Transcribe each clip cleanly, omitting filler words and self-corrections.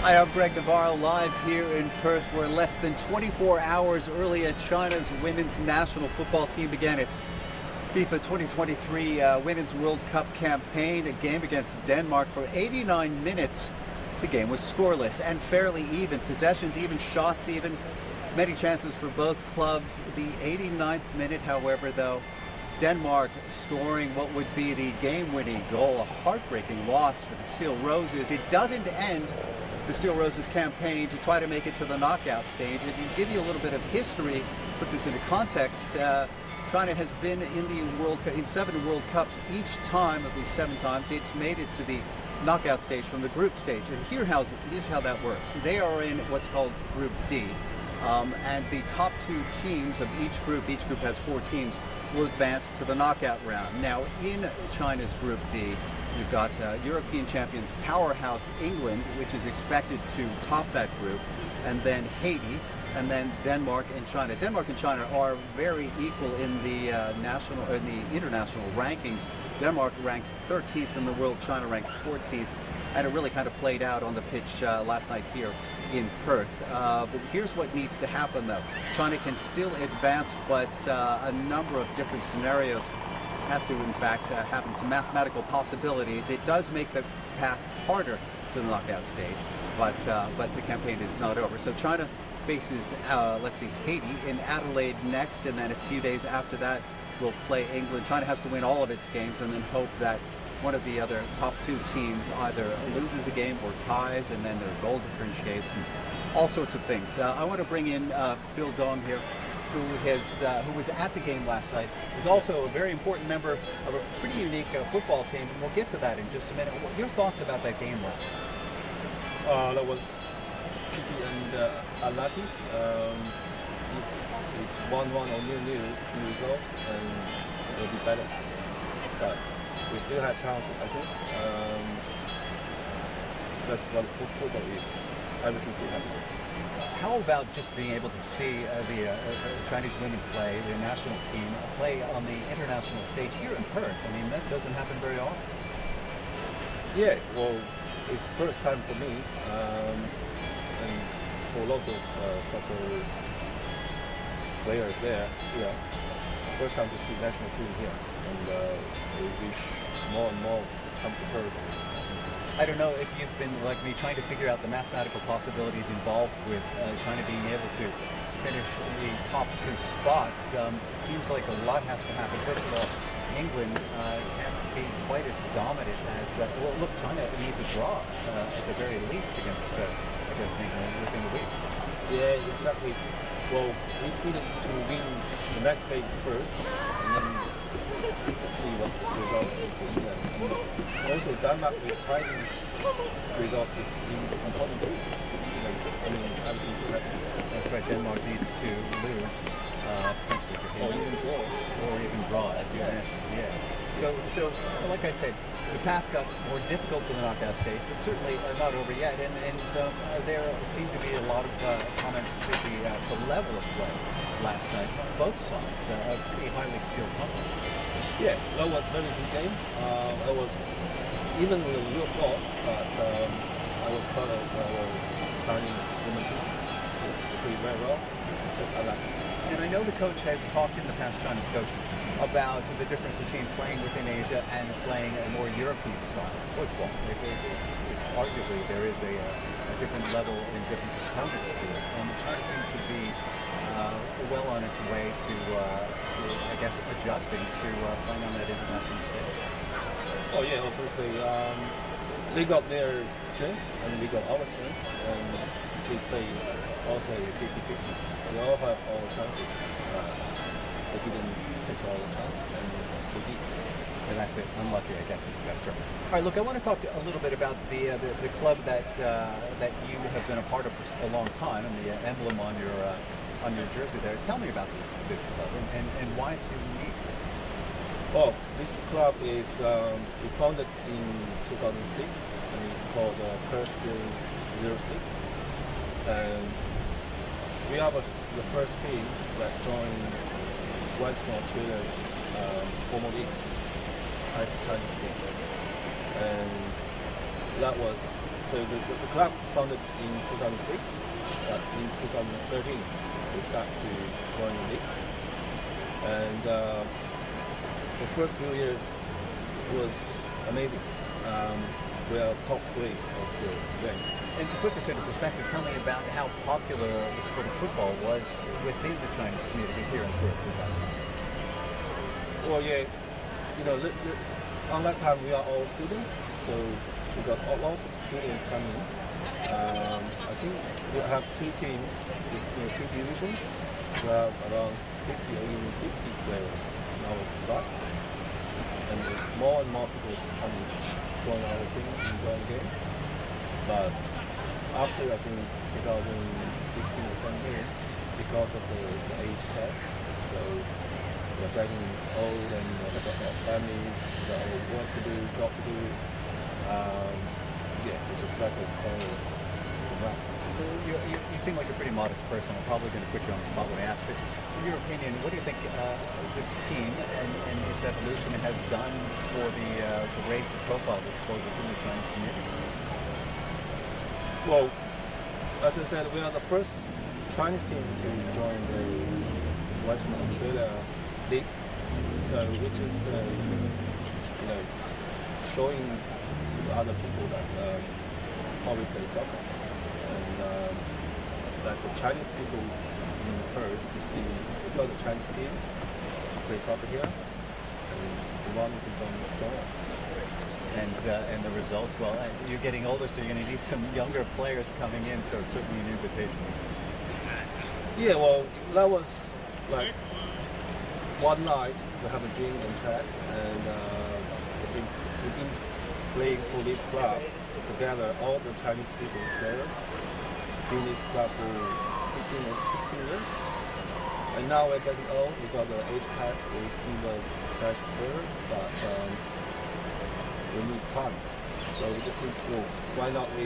Hi, I'm Greg Navarro, live here in Perth, where less than 24 hours earlier, China's women's national football team began its FIFA 2023 Women's World Cup campaign. A game against Denmark for 89 minutes. The game was scoreless and fairly even. Possessions even, shots even, many chances for both clubs. The 89th minute, however, though, Denmark scoring what would be the game-winning goal. A heartbreaking loss for the Steel Roses. It doesn't end the Steel Roses campaign to try to make it to the knockout stage. And to give you a little bit of history, put this into context, China has been in the 7 World Cups. Each time of these 7 times, it's made it to the knockout stage from the group stage. And here's how that works. They are in what's called Group D. And the top 2 teams of each group has 4 teams, will advance to the knockout round. Now, in China's Group D, you've got European champions powerhouse England, which is expected to top that group, and then Haiti, and then Denmark and China. Denmark and China are very equal in the international rankings. Denmark ranked 13th in the world, China ranked 14th, and it really kind of played out on the pitch last night here in Perth. But here's what needs to happen, though. China can still advance, but a number of different scenarios has to, in fact, happen. Some mathematical possibilities. It does make the path harder to the knockout stage, but the campaign is not over. So China faces, let's see, Haiti in Adelaide next, and then a few days after that will play England. China has to win all of its games and then hope that one of the other top 2 teams either loses a game or ties, and then the goal differentiates and all sorts of things. I want to bring in Phil Dong here, who was at the game last night. Is also a very important member of a pretty unique football team, and we'll get to that in just a minute. What are your thoughts about that game last night? That was pity and unlucky. If it's 1-1 or 0-0 result, then it'll be better. But we still had chance, I think. That's what football is. Everything could happen. How about just being able to see the Chinese women play, the national team, play on the international stage here in Perth? I mean, that doesn't happen very often. Yeah, well, it's first time for me, and for lots of soccer players there. First time to see national team here, and we wish more and more come to Perth. I don't know if you've been, like me, trying to figure out the mathematical possibilities involved with China being able to finish the top 2 spots. It seems like a lot has to happen. First of all, England can't be quite as dominant as, well, look, China needs a draw at the very least against England within a week. Yeah, exactly. Well, we needed to win the next game first, and then see what's the result is in England. And also, Denmark is hiding result is important too. I mean, obviously, that's right. Denmark needs to lose, potentially to or even draw, as you mentioned. Yeah. So, like I said, the path got more difficult to the knockout stage, but certainly not over yet. And there seemed to be a lot of comments to the level of play last night. Both sides, a pretty highly skilled company. Yeah, that was a very good game. It was even with a real loss, but I was part of our Chinese women team. They played very well, just unlucky. And I know the coach has talked in the past, China's coach, about the difference between playing within Asia and playing a more European style of football. Arguably, there is a different level and different components to it. And China seems to be well on its way to I guess, adjusting to playing on that international stage. Oh yeah, obviously, they got their strengths and we got our strengths, and we play also 50-50. We all have our chances. We didn't control our chance, and we did. And that's it. Unlucky, I guess, is the best term. All right, look, I want to talk a little bit about the club that you have been a part of for a long time, and the emblem on your jersey there. Tell me about this club and why it's unique. Well, this club is we founded in 2006, and it's called Perth 06. And we are the first team that joined Western Australia formal league, Chinese team, and that was So the club founded in 2006, but in 2013 we start to join the league. And the first few years was amazing. We are top 3 of the game. And to put this into perspective, tell me about how popular the sport of football was within the Chinese community here in Perth at that time. Well, yeah, you know, on that time we are all students, so we got lots of students coming. I think we have 2 teams, 2 divisions. We have around 50 or even 60 players in our club, and there's more and more people just coming, join our team, enjoy the game. But after I think 2016 or 17, because of the age cap, so we're getting old and we got families, we got work to do, job to do. Yeah, it's just lack of players. You seem like a pretty modest person. I'm probably going to put you on the spot when I ask, but in your opinion, what do you think this team and its evolution has done for to raise the profile of the sport within the Chinese community? Well, as I said, we are the first Chinese team to join the Western Australia League, so which is showing to the other people that how we play soccer, and that the Chinese people in Perth to see we got the Chinese team to play soccer here, and if you want, you can join us. And the results, well, you're getting older, so you're going to need some younger players coming in, so it's certainly an invitation. Yeah, well, that was like one night we have a drink and chat, and I think we've been playing for this club together, all the Chinese people players, been in this club for 15 or 16 years. And now we're getting old, we got the age cap, we need the fresh players, but we need time. So we just think, well, why not we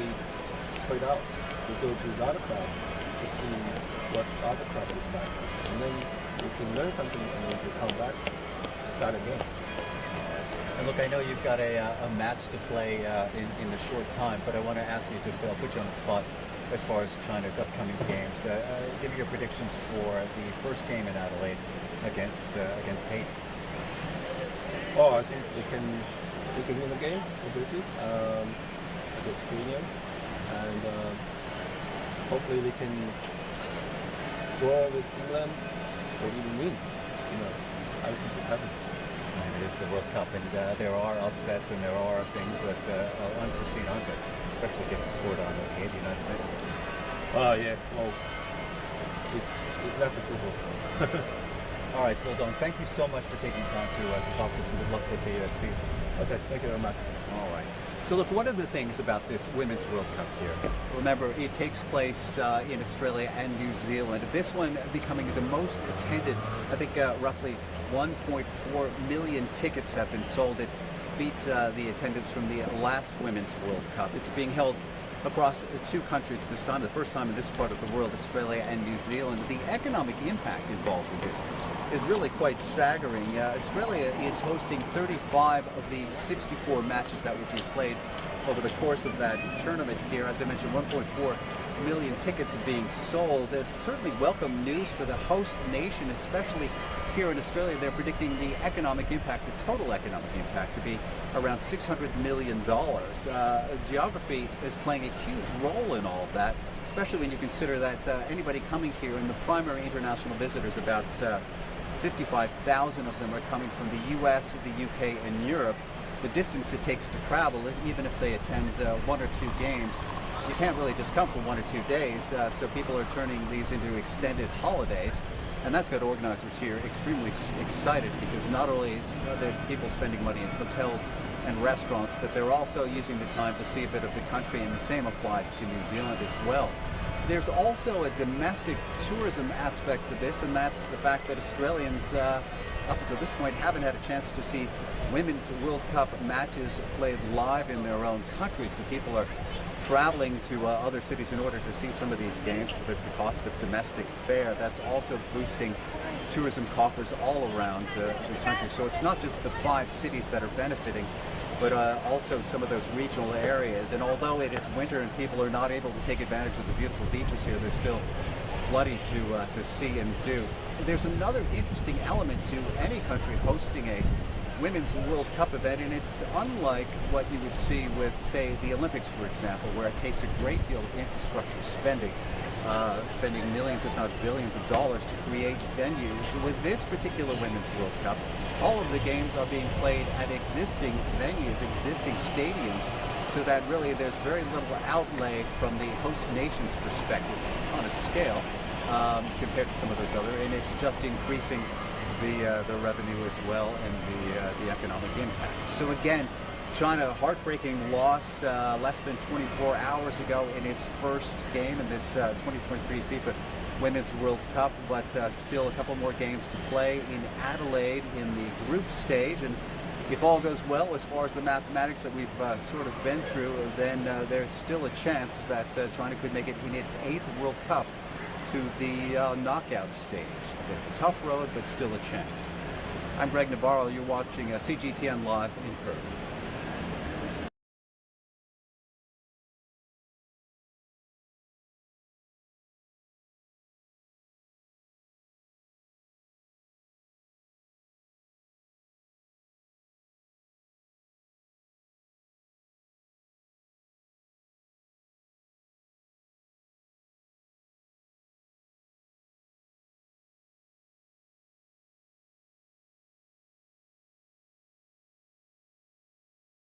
spread out? We go to the other club to see what the other club looks like. And then we can learn something and then we come back, start again. And look, I know you've got a match to play in a short time, but I want to ask you, I'll put you on the spot as far as China's upcoming games. Give me your predictions for the first game in Adelaide against Haiti. Oh, I think we can win the game, obviously, against Sweden, and hopefully we can draw with England or even win. I think it happen. It is the World Cup, and there are upsets and there are things that are unforeseen, aren't there? Especially getting scored on at the United States. Oh yeah, well, that's a football. All right, Phil Don, thank you so much for taking time to talk to us, and good luck with the season. Okay, thank you very much. All right. So look, one of the things about this Women's World Cup here, remember it takes place in Australia and New Zealand. This one becoming the most attended. I think roughly 1.4 million tickets have been sold. It beats the attendance from the last Women's World Cup. It's being held across 2 countries this time, the first time in this part of the world, Australia and New Zealand. The economic impact involved in this is really quite staggering. Australia is hosting 35 of the 64 matches that will be played over the course of that tournament here. As I mentioned, 1.4 million tickets are being sold. It's certainly welcome news for the host nation, especially here in Australia. They're predicting the economic impact, the total economic impact, to be around $600 million. Geography is playing a huge role in all of that, especially when you consider that anybody coming here, and the primary international visitors, about 55,000 of them are coming from the US, the UK, and Europe. The distance it takes to travel, even if they attend 1 or 2 games, you can't really just come for 1 or 2 days, so people are turning these into extended holidays. And that's got organizers here extremely excited, because not only is there people spending money in hotels and restaurants, but they're also using the time to see a bit of the country, and the same applies to New Zealand as well. There's also a domestic tourism aspect to this, and that's the fact that Australians, up until this point, haven't had a chance to see Women's World Cup matches played live in their own country, so people are traveling to other cities in order to see some of these games for the cost of domestic fare. That's also boosting tourism coffers all around the country. So it's not just the 5 cities that are benefiting. but also some of those regional areas. And although it is winter and people are not able to take advantage of the beautiful beaches here, there's still plenty to see and do. There's another interesting element to any country hosting a Women's World Cup event, and it's unlike what you would see with, say, the Olympics, for example, where it takes a great deal of infrastructure spending, spending millions, if not billions of dollars to create venues. With this particular Women's World Cup, all of the games are being played at existing venues, existing stadiums, so that really there's very little outlay from the host nation's perspective on a scale compared to some of those other, and it's just increasing the revenue as well and the economic impact. So again, China, heartbreaking loss less than 24 hours ago in its first game in this 2023 FIFA Women's World Cup, but still a couple more games to play in Adelaide in the group stage. And if all goes well as far as the mathematics that we've sort of been through, then there's still a chance that China could make it in its 8th World Cup to the knockout stage. A bit of a tough road, but still a chance. I'm Navarro. You're watching CGTN Live in Perth.